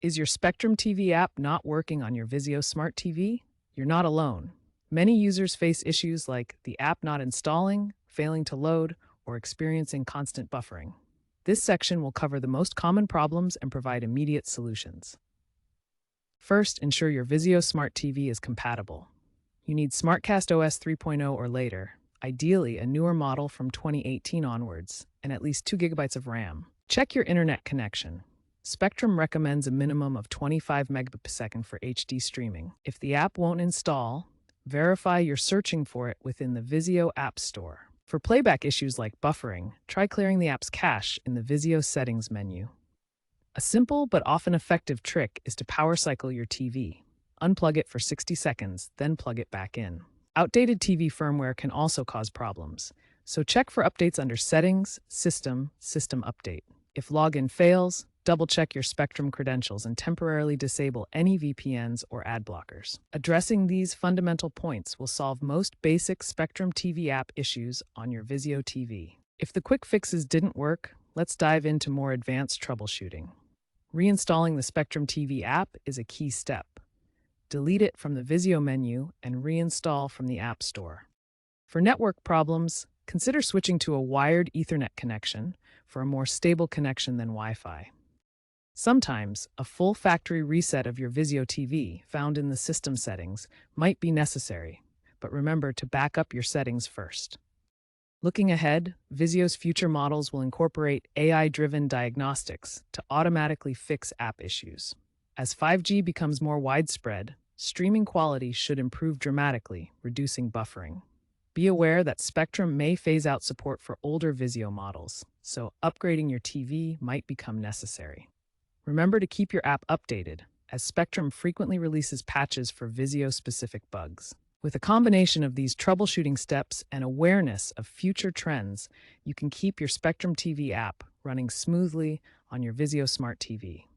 Is your Spectrum TV app not working on your Vizio Smart TV? You're not alone. Many users face issues like the app not installing, failing to load, or experiencing constant buffering. This section will cover the most common problems and provide immediate solutions. First, ensure your Vizio Smart TV is compatible. You need SmartCast OS 3.0 or later, ideally a newer model from 2018 onwards, and at least 2 gigabytes of RAM. Check your internet connection. Spectrum recommends a minimum of 25 megabits per second for HD streaming. If the app won't install, verify you're searching for it within the Vizio App Store. For playback issues like buffering, try clearing the app's cache in the Vizio settings menu. A simple but often effective trick is to power cycle your TV. Unplug it for 60 seconds, then plug it back in. Outdated TV firmware can also cause problems, so check for updates under Settings, System Update. If login fails, double-check your Spectrum credentials and temporarily disable any VPNs or ad blockers. Addressing these fundamental points will solve most basic Spectrum TV app issues on your Vizio TV. If the quick fixes didn't work, let's dive into more advanced troubleshooting. Reinstalling the Spectrum TV app is a key step. Delete it from the Vizio menu and reinstall from the App Store. For network problems, consider switching to a wired Ethernet connection for a more stable connection than Wi-Fi. Sometimes, a full factory reset of your Vizio TV, found in the system settings, might be necessary, but remember to back up your settings first. Looking ahead, Vizio's future models will incorporate AI-driven diagnostics to automatically fix app issues. As 5G becomes more widespread, streaming quality should improve dramatically, reducing buffering. Be aware that Spectrum may phase out support for older Vizio models, so upgrading your TV might become necessary. Remember to keep your app updated, as Spectrum frequently releases patches for Vizio-specific bugs. With a combination of these troubleshooting steps and awareness of future trends, you can keep your Spectrum TV app running smoothly on your Vizio Smart TV.